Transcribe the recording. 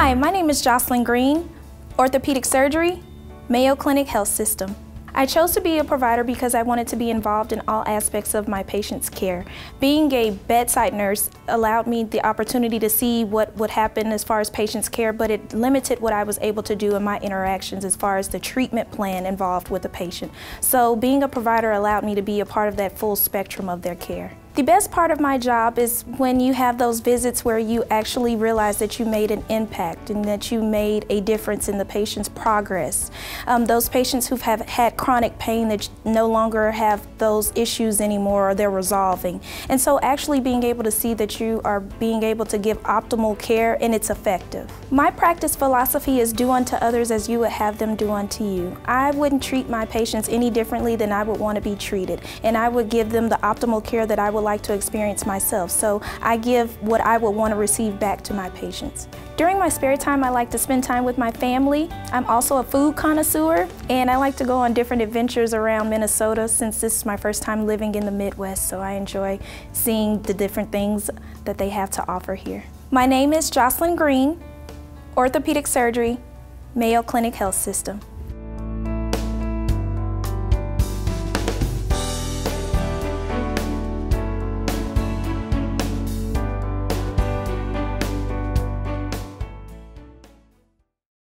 Hi, my name is Jauclyn Green, Orthopedic Surgery, Mayo Clinic Health System. I chose to be a provider because I wanted to be involved in all aspects of my patient's care. Being a bedside nurse allowed me the opportunity to see what would happen as far as patient's care, but it limited what I was able to do in my interactions as far as the treatment plan involved with the patient. So being a provider allowed me to be a part of that full spectrum of their care. The best part of my job is when you have those visits where you actually realize that you made an impact and that you made a difference in the patient's progress. Those patients who have had chronic pain that no longer have those issues anymore or they're resolving. And so actually being able to see that you are being able to give optimal care and it's effective. My practice philosophy is do unto others as you would have them do unto you. I wouldn't treat my patients any differently than I would want to be treated, and I would give them the optimal care that I would like to experience myself. So I give what I would want to receive back to my patients. During my spare time, I like to spend time with my family. I'm also a food connoisseur, and I like to go on different adventures around Minnesota since this is my first time living in the Midwest, so I enjoy seeing the different things that they have to offer here. My name is Jauclyn Green, Orthopedic Surgery, Mayo Clinic Health System.